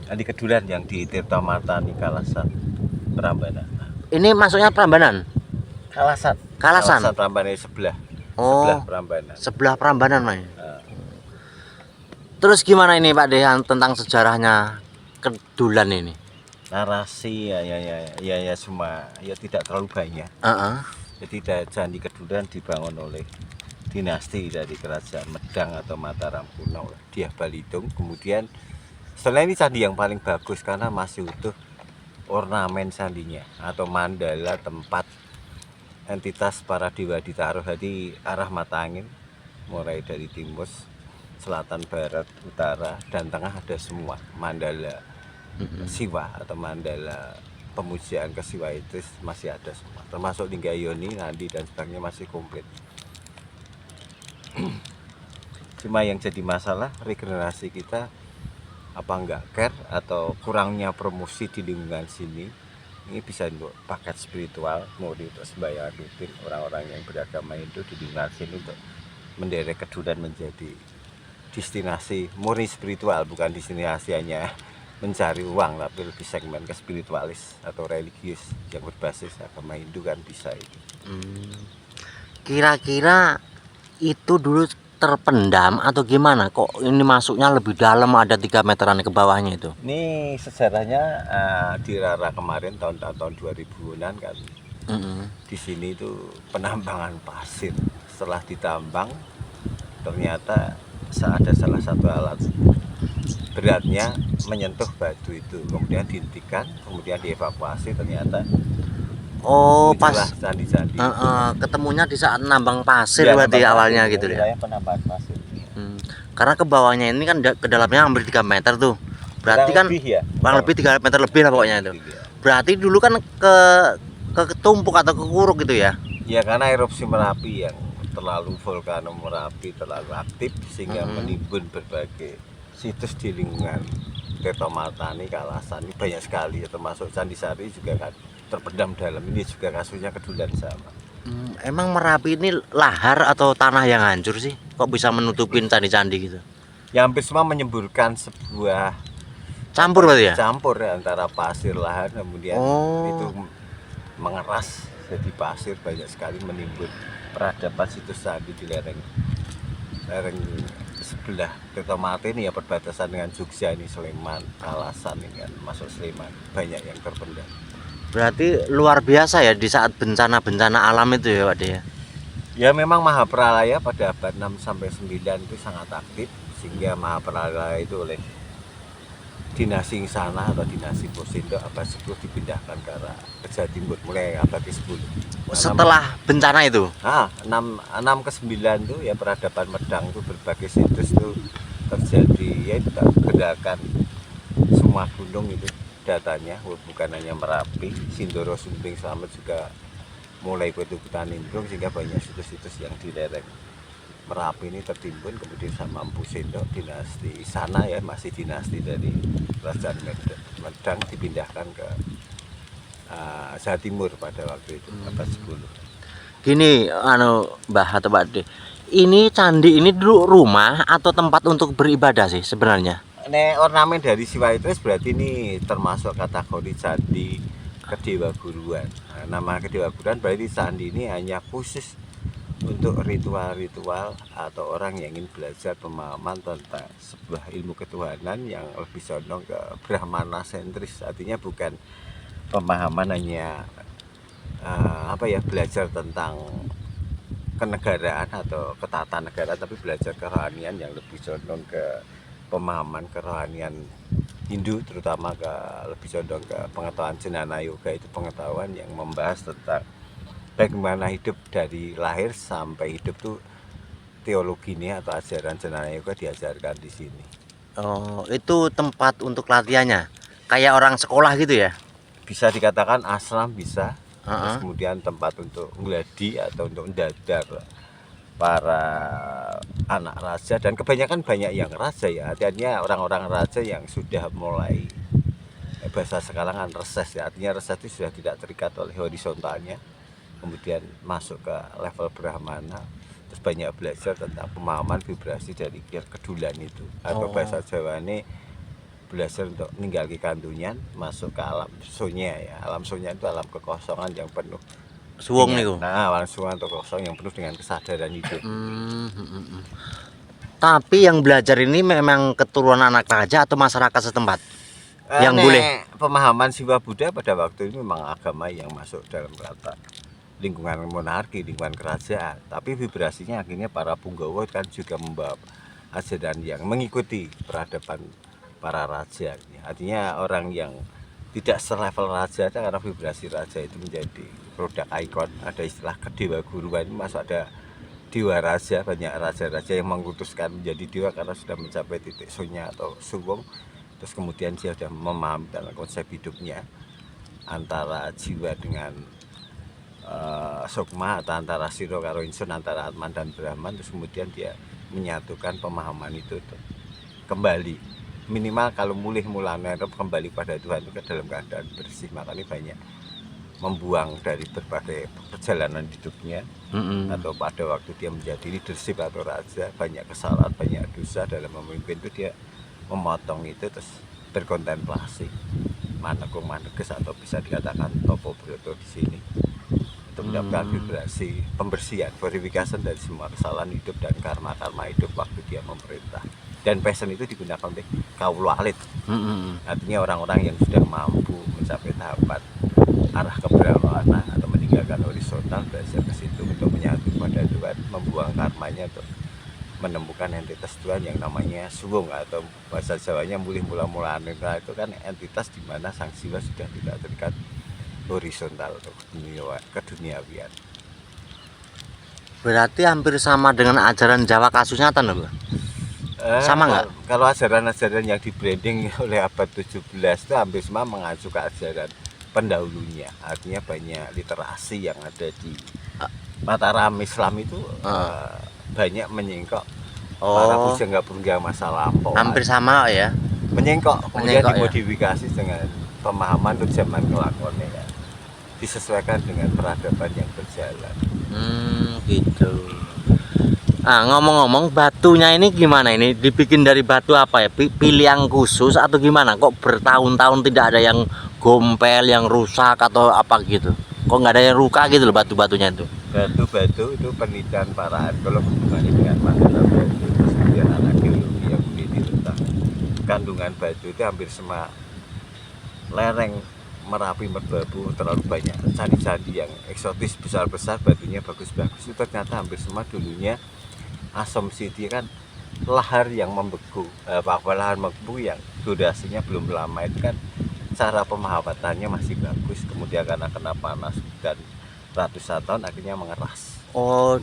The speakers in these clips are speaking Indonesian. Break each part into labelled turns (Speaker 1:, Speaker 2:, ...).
Speaker 1: Candi Kedulan yang di Tirtomartani Kalasan Prambanan.
Speaker 2: Ini masuknya Prambanan?
Speaker 1: Kalasan.
Speaker 2: Kalasan.
Speaker 1: Kalasan Prambanan sebelah. Sebelah
Speaker 2: Oh,
Speaker 1: Prambanan.
Speaker 2: sebelah Prambanan, Mas.
Speaker 1: Nah,
Speaker 2: Terus gimana ini Pak Dehan tentang sejarahnya Kedulan ini?
Speaker 1: narasi ya cuma ya tidak terlalu banyak. Jadi Candi Kedulan dibangun oleh dinasti dari kerajaan Medang atau Mataram kuno, Dyah Balitung. Kemudian setelah ini candi yang paling bagus karena masih utuh ornamen sandinya atau mandala tempat entitas para dewa ditaruh. Jadi arah mata angin mulai dari timur, selatan, barat, utara, dan tengah ada semua mandala Siwa atau mandala pemujaan ke Siwa itu masih ada semua, termasuk Linggayoni, Nandi dan sebagainya masih komplit. Cuma yang jadi masalah regenerasi kita apa enggak care atau kurangnya promosi di lingkungan sini. Ini bisa untuk paket spiritual, mau untuk sembahyang rutin orang-orang yang beragama Hindu di lingkungan sini untuk menderek Kedulan menjadi destinasi murni spiritual, bukan destinasi hanya mencari uang, tapi lebih segmen ke spiritualis atau religius yang berbasis agama Hindu kan bisa itu.
Speaker 2: Kira-kira itu dulu terpendam atau gimana? Kok ini masuknya lebih dalam, ada 3 meteran ke bawahnya itu?
Speaker 1: Ini sejarahnya di Rara kemarin tahun 2000-an kan. Di sini itu penambangan pasir. Setelah ditambang ternyata ada salah satu alat beratnya menyentuh batu itu, kemudian dihentikan, kemudian dievakuasi. Ternyata
Speaker 2: Oh, pas
Speaker 1: candi-candi
Speaker 2: ketemunya di saat nambang pasir
Speaker 1: ya,
Speaker 2: berarti
Speaker 1: nambang
Speaker 2: awalnya
Speaker 1: pasir,
Speaker 2: gitu ya.
Speaker 1: wilayah penambangan pasir.
Speaker 2: Karena ke bawahnya ini kan ke dalamnya hampir 3 meter tuh. Berarti kan kurang lebih 3 meter lebih lah pokoknya itu. Berarti dulu kan ketumpuk atau kekuruk gitu ya.
Speaker 1: Ya karena erupsi Merapi yang terlalu vulkano Merapi terlalu aktif sehingga menimbun berbagai situs di lingkungan Tirtomartani, Kalasan ini banyak sekali ya, termasuk Candi Sari juga kan terpendam dalam. Ini juga kasusnya Kedulan sama.
Speaker 2: Emang Merapi ini lahar atau tanah yang hancur sih? Kok bisa menutupin candi-candi gitu?
Speaker 1: Ya hampir semua menyemburkan sebuah
Speaker 2: Campur berarti ya?
Speaker 1: Campur ya, antara pasir lahar kemudian itu mengeras jadi pasir, banyak sekali menimbun peradaban situs candi di lereng sebelah Tirtomartani ya, perbatasan dengan Jogja ini, Sleman, Kalasan ini kan masuk Sleman, banyak yang terpendam.
Speaker 2: Berarti luar biasa ya di saat bencana-bencana alam itu ya Pak De ya?
Speaker 1: Ya memang Mahapralaya pada abad 6 sampai 9 itu sangat aktif, sehingga Mahapralaya itu oleh dinasti sana atau dinasti Posidok abad 10 dipindahkan ke arah Jawa Timur mulai abad ke-10.
Speaker 2: Setelah bencana itu?
Speaker 1: 6 ke 9 itu ya peradaban Medang itu berbagai situs itu terjadi, ya itu gerakan semua gunung itu datanya, bukan hanya Merapi, Sindoro, Sumbing, Slamet juga mulai ikutan nimbrung, sehingga banyak situs-situs yang di lereng Merapi ini tertimbun. Kemudian sama Empu Sendok dinasti sana ya, masih dinasti dari Kerajaan Medang dipindahkan ke Jawa Timur pada waktu itu abad 10.
Speaker 2: Gini Mbah atau Pak De, ini candi ini dulu rumah atau tempat untuk beribadah sih sebenarnya?
Speaker 1: Ini ornamen dari Siwa itu berarti ini termasuk kategori candi kedewaguruan. Nama kedewaguruan berarti candi ini hanya khusus untuk ritual-ritual atau orang yang ingin belajar pemahaman tentang sebuah ilmu ketuhanan yang lebih condong ke Brahmana sentris. Artinya bukan pemahaman hanya belajar tentang kenegaraan atau ketatanegaraan, tapi belajar kerohanian yang lebih condong ke pemahaman kerohanian Hindu, terutama lebih condong ke pengetahuan Jnana Yoga. Itu pengetahuan yang membahas tentang bagaimana hidup dari lahir sampai hidup tuh, teologinya atau ajaran Jnana Yoga diajarkan di sini.
Speaker 2: Oh, itu tempat untuk latihannya, kayak orang sekolah gitu ya?
Speaker 1: Bisa dikatakan ashram bisa. Terus kemudian tempat untuk ngeladi atau untuk mendadar para anak raja, dan kebanyakan banyak yang raja ya, artinya orang-orang raja yang sudah mulai bahasa sekarang kan reses ya, artinya reses itu sudah tidak terikat oleh horizontalnya, kemudian masuk ke level Brahmana, terus banyak belajar tentang pemahaman vibrasi dari Kedulan itu, atau bahasa Jawa ini belajar untuk meninggalkan kandungan, masuk ke alam sunya ya. Alam sunya itu alam kekosongan yang penuh
Speaker 2: Suwung niku.
Speaker 1: Nah, alam suwung atau kosong yang penuh dengan kesadaran hidup.
Speaker 2: Tapi yang belajar ini memang keturunan anak raja atau masyarakat setempat yang boleh?
Speaker 1: Pemahaman Siwa Buddha pada waktu itu memang agama yang masuk dalam rata lingkungan monarki, lingkungan kerajaan. Tapi vibrasinya akhirnya para punggawa kan juga membawa ajaran yang mengikuti peradaban para raja. Artinya orang yang tidak selevel raja, karena vibrasi raja itu menjadi produk ikon. Ada istilah kedewa guruan, masuk ada dewa raja, banyak raja-raja yang mengutuskan menjadi dewa karena sudah mencapai titik sunya atau suwung. Terus kemudian dia sudah memahami dalam konsep hidupnya antara jiwa dengan sukma, atau antara siro karo insun, antara atman dan brahman. Terus kemudian dia menyatukan pemahaman itu kembali, minimal kalau mulanya kembali pada Tuhan itu ke dalam keadaan bersih. Makanya banyak membuang dari berbagai perjalanan hidupnya, atau pada waktu dia menjadi leadership atau raja, banyak kesalahan, banyak dosa dalam memimpin itu dia memotong itu, terus berkontemplasi maneges atau bisa dikatakan topo broto di sini, untuk mendapatkan vibrasi pembersihan, purification dari semua kesalahan hidup dan karma-karma hidup waktu dia memerintah. Dan passion itu digunakan oleh kaul alit, artinya orang-orang yang sudah mampu mencapai tahapan arah kebrahmanan atau meninggalkan horizontal, belajar ke situ untuk menyatu pada Tuhan, membuang karmanya untuk menemukan entitas Tuhan yang namanya suwung, atau bahasa Jawanya mulih mula-mula itu kan entitas di mana sang jiwa sudah tidak terikat horizontal atau keduniawian.
Speaker 2: Berarti hampir sama dengan ajaran Jawa Kasunyatan loh, Mbak? Sama nggak?
Speaker 1: Kalau ajaran-ajaran yang di branding oleh abad 17 itu hampir semua mengacu ke ajaran pendahulunya. Artinya banyak literasi yang ada di Mataram Islam itu banyak menyingkok para pujangga masa lampau.
Speaker 2: Hampir sama ya.
Speaker 1: Menyingkok, kemudian
Speaker 2: Menyingkok,
Speaker 1: dimodifikasi dengan pemahaman untuk zaman kelakonnya ya. Disesuaikan dengan peradaban yang berjalan.
Speaker 2: Gitu. Nah, ngomong-ngomong, batunya ini gimana? Ini dibikin dari batu apa ya? Pilih yang khusus atau gimana? Kok bertahun-tahun tidak ada yang gompel, yang rusak atau apa gitu? Kok nggak ada yang luka gitu loh batu-batunya itu?
Speaker 1: Batu-batu itu penelitian para arkeolog hubungannya dengan masalah batu. Terus kemudian anak geologi yang meneliti tentang kandungan batu itu hampir semua lereng Merapi, Merbabu terlalu banyak candi-candi yang eksotis besar-besar, batunya bagus-bagus, itu ternyata hampir semua dulunya asumsi dia kan lahar yang membeku, lahar membeku yang durasinya belum lama itu kan cara pemahamannya masih bagus, kemudian karena kena panas dan ratusan tahun akhirnya mengeras.
Speaker 2: Oh,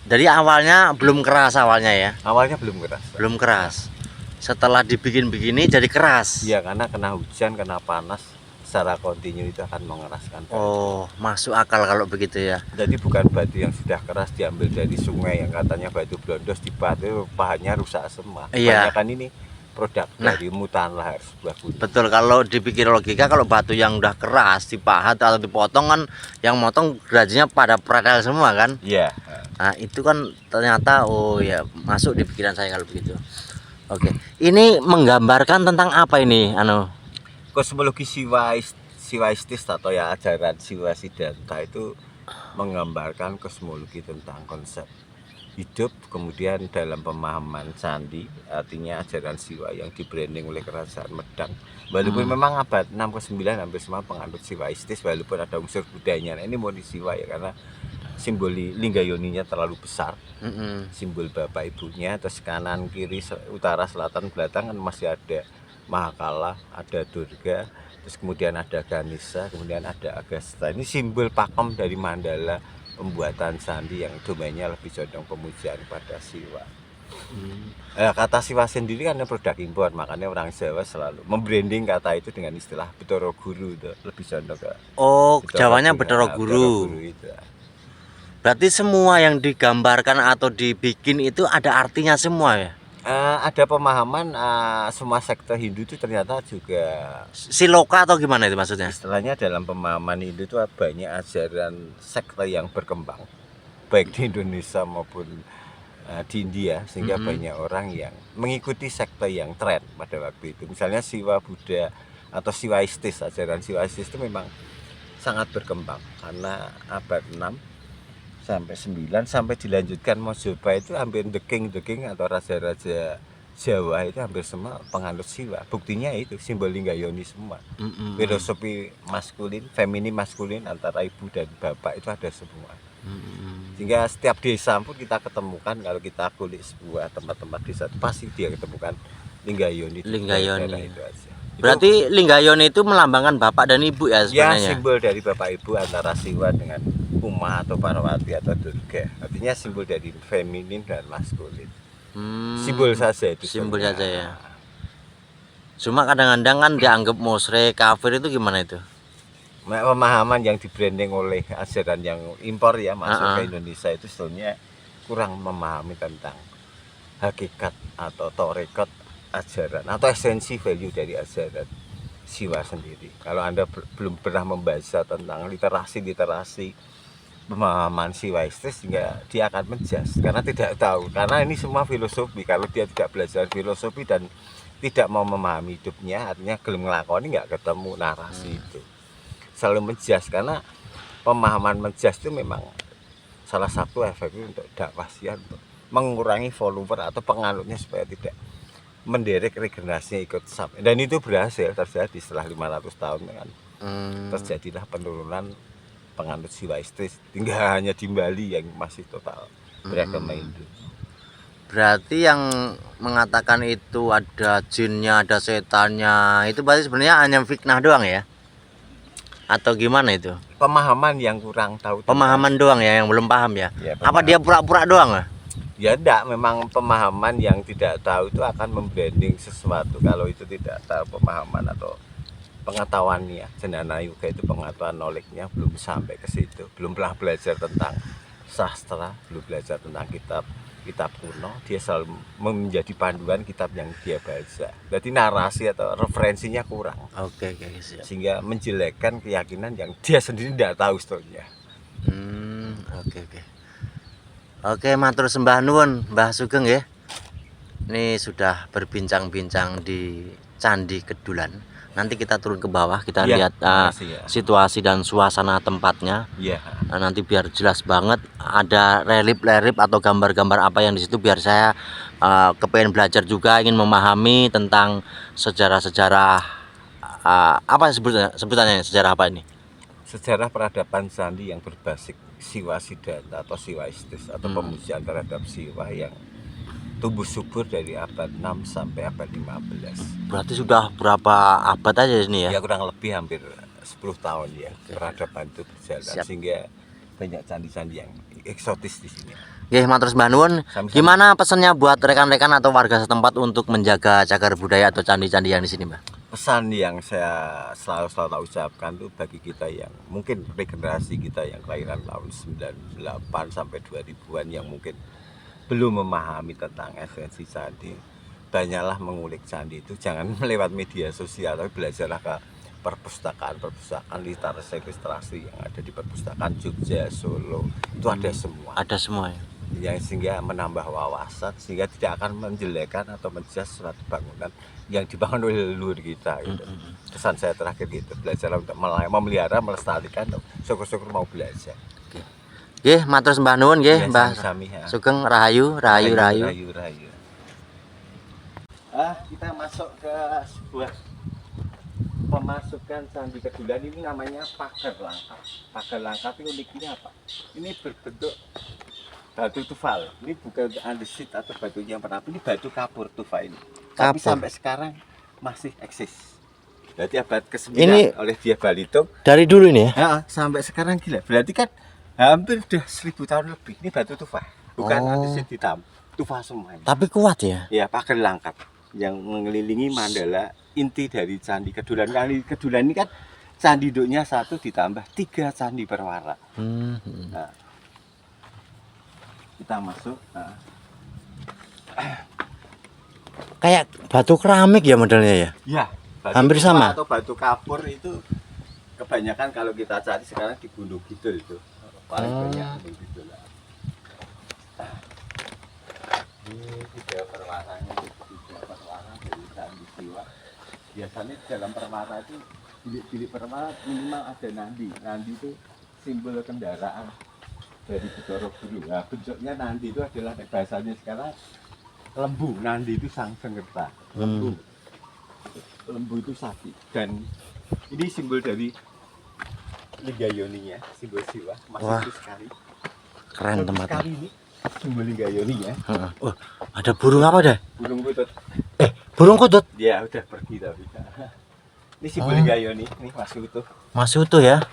Speaker 2: dari awalnya belum keras awalnya ya?
Speaker 1: Awalnya belum keras.
Speaker 2: Belum keras. Setelah dibikin begini jadi keras.
Speaker 1: Iya, karena kena hujan, kena panas secara kontinu itu akan mengeraskan.
Speaker 2: Oh, masuk akal kalau begitu ya.
Speaker 1: Jadi bukan batu yang sudah keras diambil dari sungai yang katanya batu blondos di batu bahannya rusak semua.
Speaker 2: Iya.
Speaker 1: Kan ini produk dari mutan lahar sebuah gunung.
Speaker 2: Betul, kalau dipikir logika, kalau batu yang udah keras dipahat atau dipotong kan yang motong gajinya pada pretel semua kan.
Speaker 1: Iya.
Speaker 2: Nah, itu kan ternyata oh ya masuk di pikiran saya kalau begitu. Oke. Ini menggambarkan tentang apa ini
Speaker 1: Kosmologi siwaistis atau ya ajaran Siwa Siddhanta itu menggambarkan kosmologi tentang konsep hidup, kemudian dalam pemahaman candi, artinya ajaran Siwa yang dibranding oleh Kerajaan Medang. Walaupun memang abad 6 ke 9 hampir semua penganut siwaistis, walaupun ada unsur budayanya. Nah, ini murni Siwa ya, karena simbol lingga yoninya terlalu besar, simbol bapak ibunya, terus kanan kiri utara selatan belakang kan masih ada Mahakala, ada Durga, terus kemudian ada Ganesha, kemudian ada Agastya. Ini simbol pakem dari mandala pembuatan candi yang domainnya lebih condong pemujaan pada Siwa. Kata Siwa sendiri kan produk impor, makanya orang Jawa selalu membranding kata itu dengan istilah Betara Guru, lebih condong ke
Speaker 2: Jawanya Betara Guru. Berarti semua yang digambarkan atau dibikin itu ada artinya semua ya?
Speaker 1: Ada pemahaman semua sekte Hindu itu ternyata juga
Speaker 2: siloka atau gimana itu maksudnya?
Speaker 1: Istilahnya dalam pemahaman Hindu itu banyak ajaran sekte yang berkembang baik di Indonesia maupun di India, sehingga banyak orang yang mengikuti sekte yang tren pada waktu itu. Misalnya Siwa Buddha atau Siwaistis, ajaran Siwaistis itu memang sangat berkembang karena abad 6 sampai 9 sampai dilanjutkan Mojopa itu hampir the king atau raja-raja Jawa itu hampir semua penganut Siwa. Buktinya itu simbol Linggayoni semua. Filosofi maskulin, feminin maskulin antara ibu dan bapak itu ada semua. Sehingga setiap desa pun kita ketemukan, kalau kita kulik sebuah tempat-tempat desa pasti dia ketemukan Linggayoni. Itu aja.
Speaker 2: Berarti Linggayoni itu melambangkan bapak dan ibu ya sebenarnya?
Speaker 1: Ya, simbol dari bapak ibu antara Siwa dengan Uma atau Parwati atau Durga. Artinya simbol dari feminin dan maskulin. Simbol saja itu.
Speaker 2: Simbol saja ya. Cuma kadang-kadang kan dianggap musyrik, kafir, itu gimana itu?
Speaker 1: Pemahaman yang di-branding oleh ajaran yang impor ya masuk ke Indonesia itu sebetulnya kurang memahami tentang hakikat atau torekot ajaran atau esensi value dari ajaran Siwa sendiri. Kalau Anda belum pernah membaca tentang literasi pemahaman Siwaistis, sehingga dia akan menjas karena tidak tahu, karena ini semua filosofi. Kalau dia tidak belajar filosofi dan tidak mau memahami hidupnya, artinya gelem nglakoni nggak ketemu narasi itu, selalu menjas. Karena pemahaman menjas itu memang salah satu efeknya untuk dakwah Siwa, untuk mengurangi follower atau penganutnya supaya tidak menderek regenerasinya ikut sampai, dan itu berhasil terjadi setelah 500 tahun kan. Terjadilah penurunan penganut Siwaistis, tinggal hanya di Bali yang masih total beragama Hindu.
Speaker 2: Berarti yang mengatakan itu ada jinnya, ada setannya, itu berarti sebenarnya hanya fitnah doang ya? Atau gimana itu?
Speaker 1: Pemahaman yang kurang tahu.
Speaker 2: Pemahaman doang ya, yang belum paham ya? Apa dia pura-pura doang ya?
Speaker 1: Ya enggak, memang pemahaman yang tidak tahu itu akan membranding sesuatu. Kalau itu tidak tahu pemahaman atau pengetahuannya, Jnana Yoga itu pengetahuan knowledge-nya belum sampai ke situ, belum pernah belajar tentang sastra, belum belajar tentang kitab kuno, dia selalu menjadi panduan kitab yang dia baca. Jadi narasi atau referensinya kurang.
Speaker 2: Oke, siap.
Speaker 1: Sehingga menjelekkan keyakinan yang dia sendiri tidak tahu sebetulnya.
Speaker 2: Oke, matur sembah nuwun Mbah Sugeng ya. Ini sudah berbincang-bincang di Candi Kedulan. Nanti kita turun ke bawah, kita lihat situasi dan suasana tempatnya. Nah, nanti biar jelas banget, ada relief atau gambar-gambar apa yang di situ, biar saya kepengen belajar juga, ingin memahami tentang sejarah-sejarah apa sebutannya, sejarah apa ini?
Speaker 1: Sejarah peradaban candi yang berbasis Siwa Siddhanta atau Siwaistis atau pemujaan terhadap Siwa yang tumbuh subur dari abad 6 sampai abad 15.
Speaker 2: Berarti sudah berapa abad aja ini ya?
Speaker 1: Ya kurang lebih hampir 10 tahun ya. Peradaban itu berjalan. Sehingga banyak candi-candi yang eksotis di sini.
Speaker 2: Oke, matur sembah nuwun. Gimana pesannya buat rekan-rekan atau warga setempat untuk menjaga cagar budaya atau candi-candi yang di sini, Mbak?
Speaker 1: Pesan yang saya selalu ucapkan tuh bagi kita yang mungkin regenerasi kita yang kelahiran tahun 98 sampai 2000-an yang mungkin belum memahami tentang esensi candi, banyaklah mengulik candi itu, jangan melewat media sosial, tapi belajarlah ke perpustakaan literasi yang ada di perpustakaan Jogja, Solo, itu ada semua.
Speaker 2: Ada semua ya.
Speaker 1: Yang sehingga menambah wawasan, sehingga tidak akan menjelekan atau menjas suatu bangunan yang dibangun oleh leluhur kita gitu. Pesan saya terakhir gitu, belajar untuk memelihara, melestarikan, syukur-syukur mau belajar.
Speaker 2: Nggih, matur sembah nuwun nggih, Mbah Sugeng. Rahayu.
Speaker 1: Kita masuk ke sebuah pemasukan Candi Kedulan, ini namanya pagar langkat. Pagar langkat itu uniknya apa? Ini berbentuk batu tufal. Ini bukan andesit atau batu yang pernah, ini batu kapur tufa ini. Tapi sampai sekarang masih eksis. Berarti abad ke-9 oleh Dyah Balitung.
Speaker 2: Dari dulu ini ya?
Speaker 1: Sampai sekarang gila. Berarti kan hampir udah 1000 tahun lebih. Ini batu tufa. Bukan andesit hitam. Tufa semua ini.
Speaker 2: Tapi kuat ya?
Speaker 1: Ya, pagar langkat yang mengelilingi mandala inti dari Candi Kedulan. Candi Kedulan ini kan candi induknya 1 ditambah 3 candi perwara. Nah, kita masuk.
Speaker 2: Kayak batu keramik ya modelnya ya?
Speaker 1: Ya,
Speaker 2: hampir sama.
Speaker 1: Atau batu kapur itu kebanyakan kalau kita cari sekarang di Gunung Kidul itu paling banyak Gunung Kidul. Ini tiga perwaranya, tiga perwara dari Candi Siwa. Biasanya dalam perwara itu bilik-bilik perwara minimal ada nandi. Nandi itu simbol kendaraan dari Bathara Guru. Nah, bentuknya nandi itu adalah bahasanya sekarang lembu. Nandi itu sang senggerta. Lembu itu sapi. Dan ini simbol dari Linggayoninya, simbol Siwa. Masih itu sekali.
Speaker 2: Keren tempatnya.
Speaker 1: Sekali ini simbol Linggayoninya.
Speaker 2: Oh, ada burung apa dah?
Speaker 1: Burung kutut.
Speaker 2: Burung kutut.
Speaker 1: Dia udah pergi tapi. Ini simbol Linggayoni, ini masih utuh.
Speaker 2: Masih utuh ya?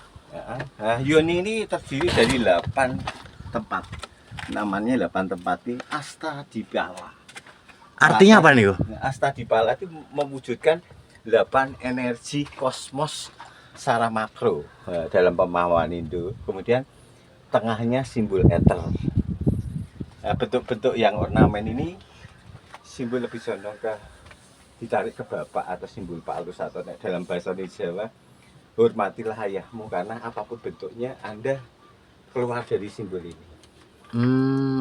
Speaker 1: Nah, Yoni ini terdiri dari 8 tempat. Namanya 8 tempat ini Astadipala.
Speaker 2: Artinya apa nih?
Speaker 1: Astadipala itu mewujudkan 8 energi kosmos secara makro dalam pemahaman Hindu. Kemudian tengahnya simbol ether. Nah, bentuk-bentuk yang ornamen ini simbol lebih condong ke ditarik ke bapak atau simbol palus atau dalam bahasa Jawa hormatilah ayahmu karena apapun bentuknya Anda keluar dari simbol ini.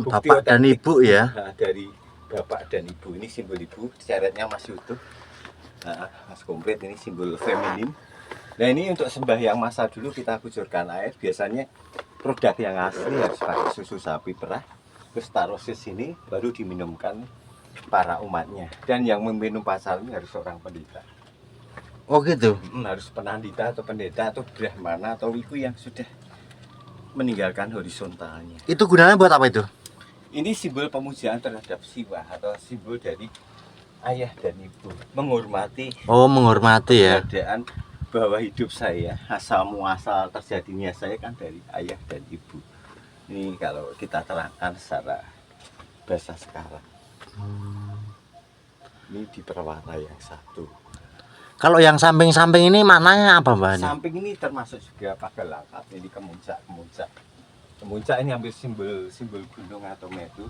Speaker 2: Bapak dan ibu ya?
Speaker 1: Nah, dari bapak dan ibu ini simbol ibu, syaratnya masih utuh, masih komplit. Ini simbol feminin. Nah ini untuk sembahyang masa dulu kita kucurkan air. Biasanya produk yang asli harus pakai susu sapi perah, terus taruh di sini baru diminumkan para umatnya. Dan yang meminum pasal ini harus seorang pendeta.
Speaker 2: Oh gitu?
Speaker 1: Harus penandita atau pendeta atau brahmana atau wiku yang sudah meninggalkan horizontalnya.
Speaker 2: Itu gunanya buat apa itu?
Speaker 1: Ini simbol pemujaan terhadap Siwa atau simbol dari ayah dan ibu. Menghormati.
Speaker 2: Oh, menghormati ya.
Speaker 1: Keadaan bahwa hidup saya, asal muasal terjadinya saya kan dari ayah dan ibu. Ini kalau kita terangkan secara bahasa sekarang. Ini di perwara yang satu.
Speaker 2: Kalau yang samping-samping ini maknanya apa, Mbak?
Speaker 1: Samping ini termasuk juga pagal langkat. Ini kemuncak. Kemuncak ini ambil simbol gunung atau medu.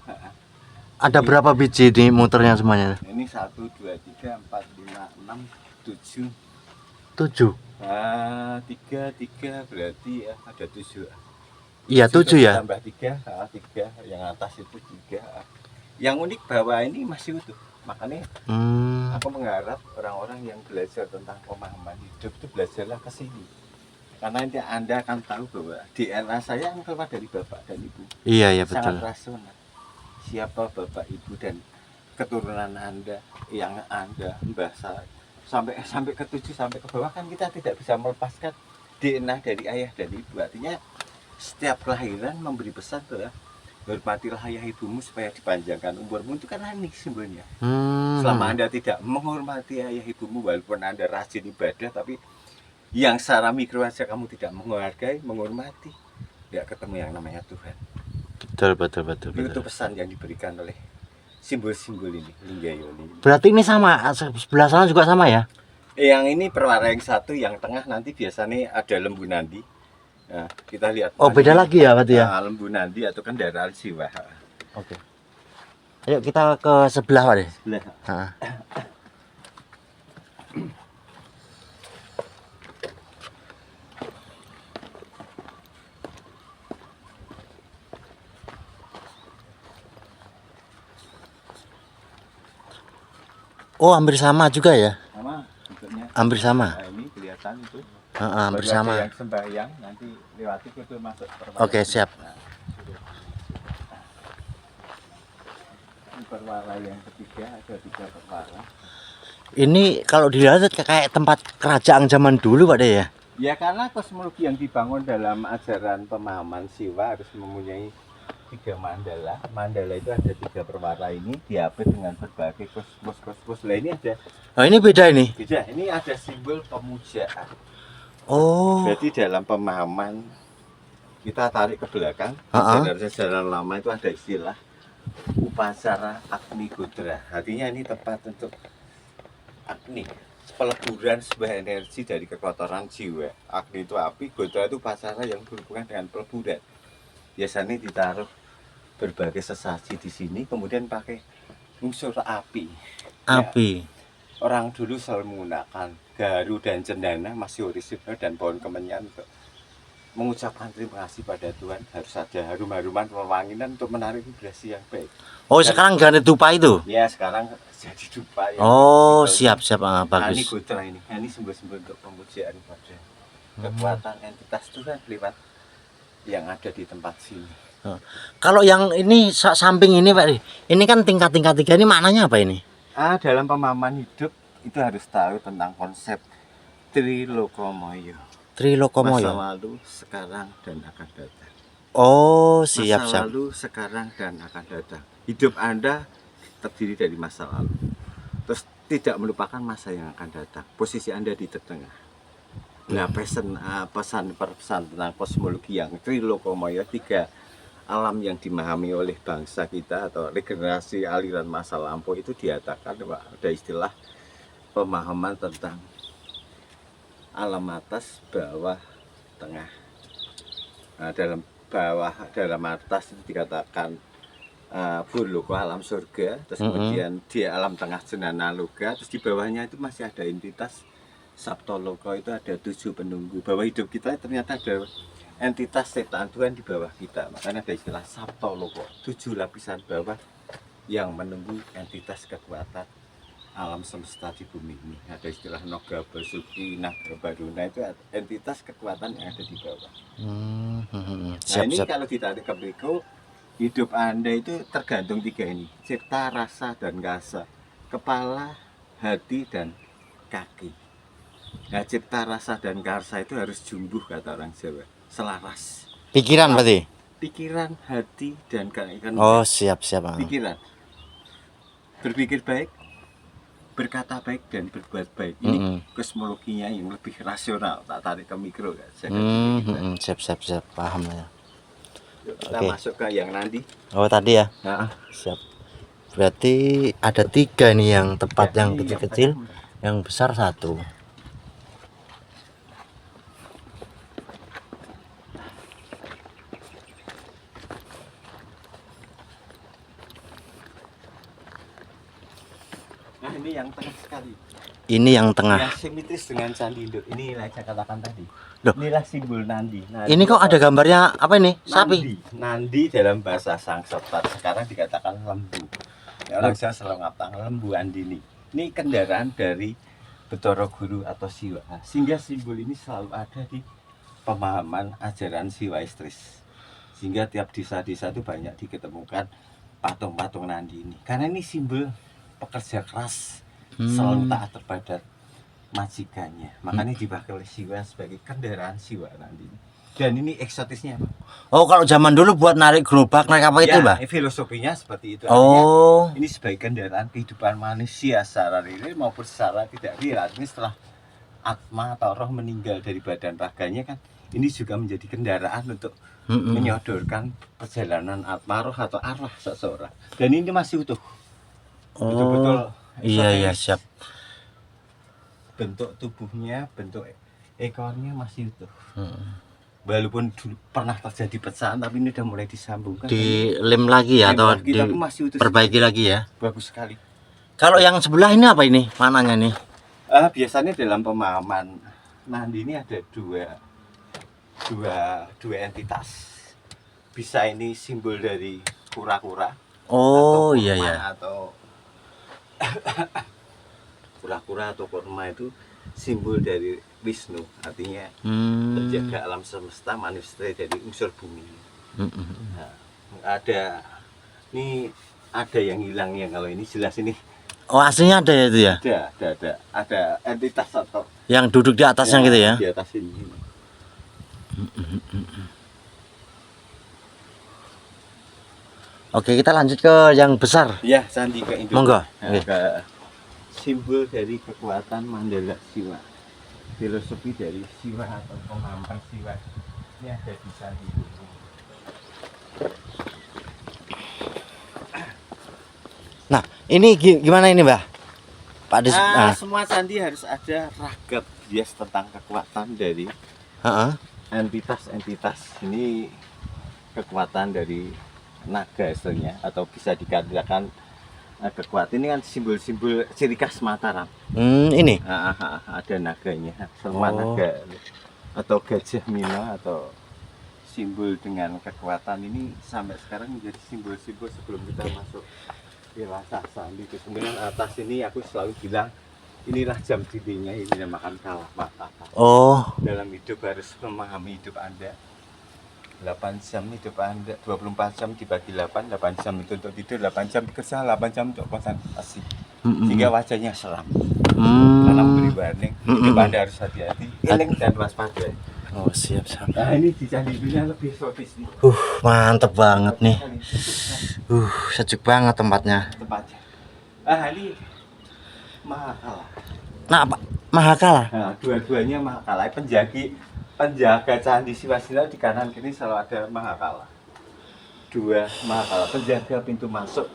Speaker 2: Ada berapa biji di muternya semuanya?
Speaker 1: Ini 1, 2, 3, 4, 5, 6, 7.
Speaker 2: 7.
Speaker 1: Nah, 3 berarti ya ada 7.
Speaker 2: Iya, 7 ya.
Speaker 1: Tambah 3, 3. Yang atas itu 3. Yang unik bawah ini masih utuh. Makanya aku mengharap orang-orang yang belajar tentang pemahaman hidup itu belajarlah ke sini. Karena nanti Anda akan tahu bahwa DNA saya yang keluar dari bapak dan ibu.
Speaker 2: Iya,
Speaker 1: Sangat
Speaker 2: betul.
Speaker 1: rasional. Siapa bapak ibu dan keturunan Anda yang Anda mbah saya sampai ke 7 sampai ke bawah kan kita tidak bisa melepaskan DNA dari ayah dan ibu. Artinya setiap kelahiran memberi pesan bahwa hormatilah ayah ibumu supaya dipanjangkan umurmu. Itu kan ini simbolnya. Selama Anda tidak menghormati ayah ibumu, walaupun Anda rajin ibadah, tapi yang secara mikro aja kamu tidak menghargai, menghormati, tidak ketemu yang namanya Tuhan.
Speaker 2: Betul.
Speaker 1: Itu pesan yang diberikan oleh simbol-simbol ini, Linggayoni.
Speaker 2: Berarti ini sama, sebelah sana juga sama ya?
Speaker 1: Yang ini perwara yang satu, yang tengah nanti biasanya ada lembu nandi. Nah, kita lihat.
Speaker 2: Oh, beda lagi ya berarti ya?
Speaker 1: Lembu nandi atau kendaraan Siwa.
Speaker 2: Oke. Ayo kita ke sebelah, Pak deh.
Speaker 1: Sebelah.
Speaker 2: Oh, hampir sama juga ya?
Speaker 1: Sama bentuknya.
Speaker 2: Hampir sama.
Speaker 1: Nah, ini kelihatan itu.
Speaker 2: Hampir
Speaker 1: Baru
Speaker 2: sama.
Speaker 1: ada yang sembahyang nanti lewati itu masuk perwara.
Speaker 2: Oke, siap.
Speaker 1: Nah, ini perwara yang ketiga, ada 3 perwara.
Speaker 2: Ini kalau dilihat kayak tempat kerajaan zaman dulu, Pak deh ya?
Speaker 1: Ya karena kosmologi yang dibangun dalam ajaran pemahaman Siwa harus mempunyai 3 mandala. Mandala itu ada 3 perwara ini diapit dengan berbagai kosmos. Lah ini ada.
Speaker 2: Oh, ini beda ini?
Speaker 1: Beda. Ini ada simbol pemujaan.
Speaker 2: Oh.
Speaker 1: Berarti dalam pemahaman kita tarik ke belakang, sejarah lama itu ada istilah upacara Agni Godra. Artinya ini tempat untuk Agni, peleburan sebuah energi dari kekotoran jiwa. Agni itu api, Godra itu upacara yang berhubungan dengan peleburan. Biasanya ditaruh berbagai sesaji di sini, kemudian pakai unsur api.
Speaker 2: Api.
Speaker 1: Ya, orang dulu selalu menggunakan garu dan cendana masih orisinal dan pohon kemenyan untuk mengucapkan terima kasih pada Tuhan, harus ada harum-haruman pewanginan untuk menarik vibrasi yang baik.
Speaker 2: Oh,
Speaker 1: Dan
Speaker 2: sekarang ganti dupa itu.
Speaker 1: ya sekarang jadi dupa yang
Speaker 2: Oh,
Speaker 1: itu.
Speaker 2: siap
Speaker 1: Nah, ini
Speaker 2: bagus.
Speaker 1: gotra ini sumber-sumber untuk pemujaan pada kekuatan entitas Tuhan lewat yang ada di tempat sini.
Speaker 2: Kalau yang ini samping ini Pak, ini kan tingkat-tingkat 3 ini maknanya apa ini?
Speaker 1: Dalam pemahaman hidup itu harus tahu tentang konsep Trilokomoyo.
Speaker 2: Trilokomoyo.
Speaker 1: Masa lalu, sekarang, dan akan datang.
Speaker 2: Oh, siap.
Speaker 1: Masa lalu, sekarang, dan akan datang. Hidup Anda terdiri dari masa lalu. Terus tidak melupakan masa yang akan datang. Posisi Anda di tengah. Nah, pesan tentang kosmologi yang Trilokomoyo, 3 alam yang dimahami oleh bangsa kita atau regenerasi aliran masa lampau itu diatakan bahwa ada istilah pemahaman tentang alam atas, bawah, tengah. Nah, dalam atas itu dikatakan Burloko, alam surga, terus kemudian di alam tengah Jenana Loga, terus di bawahnya itu masih ada entitas Saptoloko, itu ada 7 penunggu. Bahwa hidup kita ternyata ada entitas setan Tuhan di bawah kita, makanya ada istilah Saptoloko, 7 lapisan bawah yang menunggu entitas kekuatan alam semesta di bumi ini. Ada istilah Noga Basuki, Naga Baruna, itu entitas kekuatan yang ada di bawah. Nah, ini kalau ditarik ke berikut, hidup Anda itu tergantung 3 ini, cipta, rasa, dan kasa, kepala, hati, dan kaki. Nah, cipta, rasa, dan kasa itu harus jumbuh, kata orang Jawa, selaras.
Speaker 2: Pikiran berarti?
Speaker 1: Pikiran, hati, dan kaki.
Speaker 2: Oh, siap.
Speaker 1: Pikiran, berpikir baik, berkata baik, dan berbuat baik. Ini kosmologinya yang lebih rasional, tak tarik ke mikro kan.
Speaker 2: Siap, paham ya.
Speaker 1: Kita masuk ke yang nanti.
Speaker 2: Oh, tadi ya. Siap. Berarti ada 3 nih yang tepat, yang kecil-kecil, yang besar 1.
Speaker 1: Nah, ini yang tengah sekali.
Speaker 2: Ini yang tengah.
Speaker 1: Yang simetris dengan candi induk. Ini yang saya katakan tadi.
Speaker 2: Loh.
Speaker 1: Inilah simbol Nandi.
Speaker 2: Ini kok ada gambarnya apa ini? Sapi.
Speaker 1: Nandi dalam bahasa Sangskreta sekarang dikatakan lembu. Ya, orang Jawa selalu ngatakan lembu Andini. Ini kendaraan dari Betara Guru atau Siwa. Sehingga simbol ini selalu ada di pemahaman ajaran Siwaistris. Sehingga tiap desa-desa itu banyak diketemukan patung-patung Nandi ini. Karena ini simbol pekerja keras, selalu taat terhadap majikannya. Makanya dipakai oleh Siwa sebagai kendaraan Siwa Nandi. Dan ini eksotisnya, Pak.
Speaker 2: Oh, kalau zaman dulu buat narik gerobak, naik apa itu, Mbak?
Speaker 1: Filosofinya seperti itu.
Speaker 2: Oh.
Speaker 1: Artinya, ini sebagai kendaraan kehidupan manusia secara real maupun secara tidak real. Ini setelah atma atau roh meninggal dari badan raganya kan, ini juga menjadi kendaraan untuk menyodorkan perjalanan atma roh atau arwah seseorang. Dan ini masih utuh. Betul-betul.
Speaker 2: Iya, siap.
Speaker 1: Bentuk tubuhnya, bentuk ekornya masih utuh. Walaupun dulu pernah terjadi pecahan, tapi ini udah mulai disambungkan.
Speaker 2: Dilem lagi ya, atau diperbaiki lagi ya?
Speaker 1: Bagus sekali.
Speaker 2: Kalau yang sebelah ini apa ini? Mananya nih?
Speaker 1: Biasanya dalam pemahaman Nandi ini ada dua entitas. Bisa ini simbol dari kura-kura.
Speaker 2: Oh,
Speaker 1: atau
Speaker 2: iya.
Speaker 1: Atau kura-kura atau kurma itu simbol dari Wisnu, artinya penjaga alam semesta, manusia dari unsur bumi. Nah, ada yang hilang ya, kalau ini jelas ini.
Speaker 2: Oh, aslinya ada ya itu ya?
Speaker 1: Ada entitas atau
Speaker 2: yang duduk di atasnya gitu ya?
Speaker 1: Di atas ini.
Speaker 2: Oke, kita lanjut ke yang besar.
Speaker 1: Ya, Candi ke Indonesia.
Speaker 2: Monggo.
Speaker 1: Ke simbol dari kekuatan Mandala Siwa. Filosofi dari Siwa atau pemahaman Siwa ini ada di Candi ini.
Speaker 2: Nah, ini gimana ini, Mbah? Pak Des.
Speaker 1: Semua candi harus ada ragam bias tentang kekuatan dari entitas-entitas. Ini kekuatan dari naga istilahnya, atau bisa dikatakan kekuatan ini kan simbol-simbol ciri khas Mataram.
Speaker 2: Ini?
Speaker 1: Ada naganya, sama naga atau gajah Mina atau simbol dengan kekuatan ini sampai sekarang menjadi simbol-simbol sebelum kita masuk Villa Sasani. Kemudian atas ini aku selalu bilang inilah jam dindingnya, ini dinamakan kalah mata.
Speaker 2: Oh,
Speaker 1: Dalam hidup harus memahami hidup Anda. 8 jam hidup Anda, 24 jam dibagi 8 jam itu untuk tidur, 8 jam bekerja, 8 jam untuk konsentrasi. Sehingga wajahnya seram. Karena memberi warning, hidup Anda harus hati-hati, iling dan waspada.
Speaker 2: oh siap.
Speaker 1: Nah ini di Candi Dunia lebih sotis nih.
Speaker 2: Mantep banget nih. Sejuk banget tempatnya.
Speaker 1: Tempatnya. Ini Mahakala.
Speaker 2: Nah, Pak, Mahakala.
Speaker 1: Nah, dua-duanya Mahakala. Penjaga Candi Siwasila di kanan kiri selalu ada Mahakala. Dua Mahakala, penjaga pintu masuk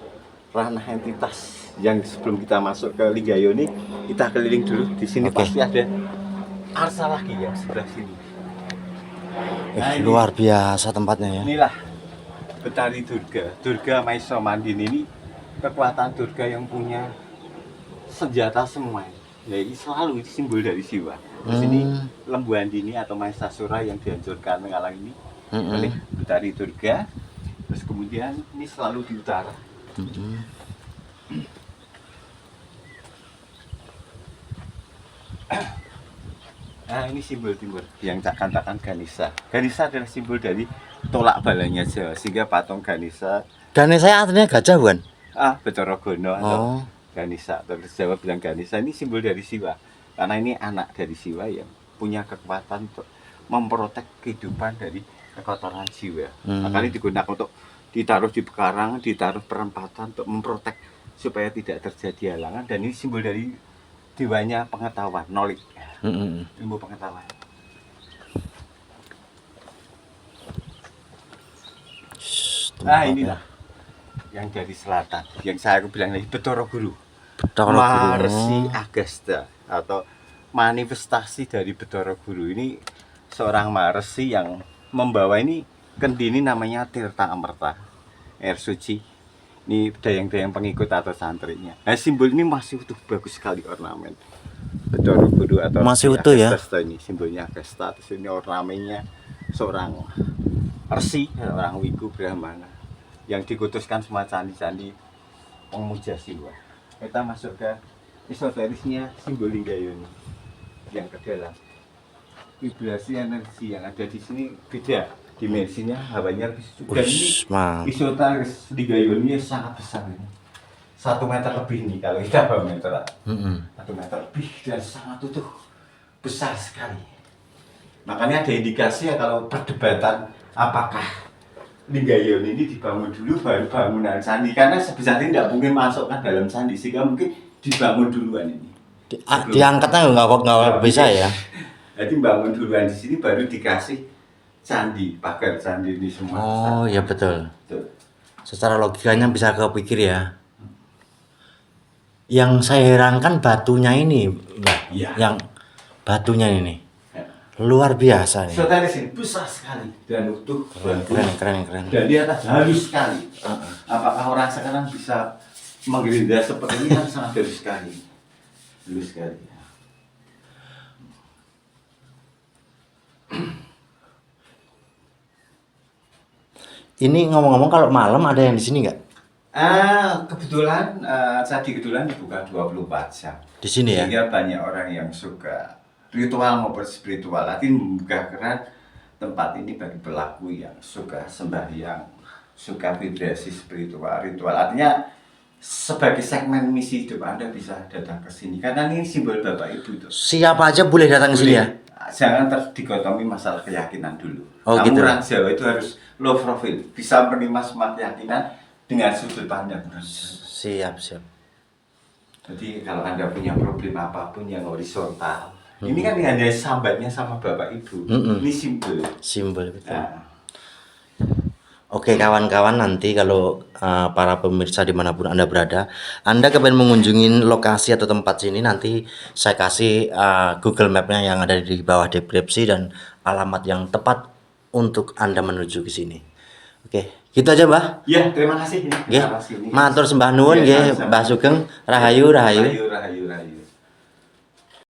Speaker 1: ranah entitas. Yang sebelum kita masuk ke Linggayoni, kita keliling dulu. Di sini pasti ada Arsa lagi ya sebelah sini. Nah,
Speaker 2: Luar biasa tempatnya ya.
Speaker 1: Inilah Betari Durga. Durga Maisa Mandini ini kekuatan Durga yang punya senjata semua. Jadi selalu itu simbol dari Siwa. Di sini Lembu Andini atau Mahesasura yang dihancurkan mengalang ini oleh Betari Durga. Terus kemudian ini selalu di utara. Nah ini simbol timur yang tak katakan Ganesha. Ganesha adalah simbol dari tolak balanya Jawa, sehingga patung Ganesha.
Speaker 2: Ganesha artinya gajah bukan?
Speaker 1: Betorogono atau Ganesha. Terus Jawa bilang Ganesha ini simbol dari Siwa. Karena ini anak dari Siwa yang punya kekuatan untuk memprotek kehidupan dari kekotoran jiwa. Makanya digunakan untuk ditaruh di pekarangan, ditaruh perempatan untuk memprotek supaya tidak terjadi halangan. Dan ini simbol dari dewanya pengetahuan, knowledge. Ilmu pengetahuan. Inilah yang dari selatan, yang saya bilang lagi Betara Guru. Maharishi Agastya atau manifestasi dari Betara Guru ini seorang maharishi yang membawa ini kendi ini namanya Tirta Amerta, air suci. Ini dayang-dayang pengikut atau santrinya. Nah, simbol ini masih utuh, bagus sekali ornamen. Betara Guru atau
Speaker 2: masih utuh ya.
Speaker 1: Ini simbolnya Agastya, terus ini ornamennya seorang resi, seorang wiku brahmana yang dikutuskan semua candi-candi pemuja Siwa. Kita masuk ke esoterisnya simbol Linggayoni yang ke dalam. Vibrasi energi yang ada di sini beda dimensinya, hawanya lebih sejuk. Dan ini esoteris Linggayoni sangat besar ini. 1 meter lebih nih kalau kita meter. 1 meter lebih dan sangat utuh, besar sekali. Makanya ada indikasi ya kalau perdebatan apakah Linggayoni ini dibangun dulu baru bangunan candi, karena sebesar ini tidak mungkin masukkan dalam candi, sehingga mungkin dibangun duluan ini.
Speaker 2: Diangkatnya nggak bisa ya.
Speaker 1: Jadi bangun duluan di sini baru dikasih candi, pagar candi ini semua.
Speaker 2: Oh iya betul. Secara logikanya bisa kepikir ya. Yang saya herankan batunya ini, yang batunya ini luar biasa nih.
Speaker 1: Esoteris ini besar sekali dan utuh,
Speaker 2: keren.
Speaker 1: dan di atas halus sekali. Apakah orang sekarang bisa menggerinda seperti ini? Kan sangat halus sekali. Halus sekali.
Speaker 2: Ini ngomong-ngomong kalau malam ada yang di sini nggak?
Speaker 1: Kebetulan Candi Kedulan dibuka 24 jam.
Speaker 2: Di sini ya.
Speaker 1: Sehingga banyak orang yang suka ritual maupun spiritual. Artinya membuka keran tempat ini bagi pelaku yang suka sembahyang, suka vibrasi spiritual, ritual. Artinya sebagai segmen misi hidup Anda bisa datang ke sini karena ini simbol Bapak Ibu itu.
Speaker 2: Siapa aja boleh datang ke sini ya?
Speaker 1: Jangan terdikotomi masalah keyakinan dulu.
Speaker 2: Oh,
Speaker 1: Kamu
Speaker 2: gitu.
Speaker 1: orang Jawa itu harus low profile, bisa menerima semua keyakinan dengan sudut pandang.
Speaker 2: Siap.
Speaker 1: Jadi kalau Anda punya problem apapun yang horizontal, ini kan hanya sambatnya sama Bapak Ibu. Ini simbol
Speaker 2: Betul.
Speaker 1: Nah.
Speaker 2: Oke kawan-kawan, nanti kalau para pemirsa dimanapun Anda berada, Anda kepengen mengunjungi lokasi atau tempat sini, nanti saya kasih Google Map-nya yang ada di bawah deskripsi dan alamat yang tepat untuk Anda menuju ke sini. Oke, gitu aja Mbah.
Speaker 1: Ya, terima kasih.
Speaker 2: Matur sembah nuwun nggih, Mbah Sugeng. Rahayu.
Speaker 1: Rahayu.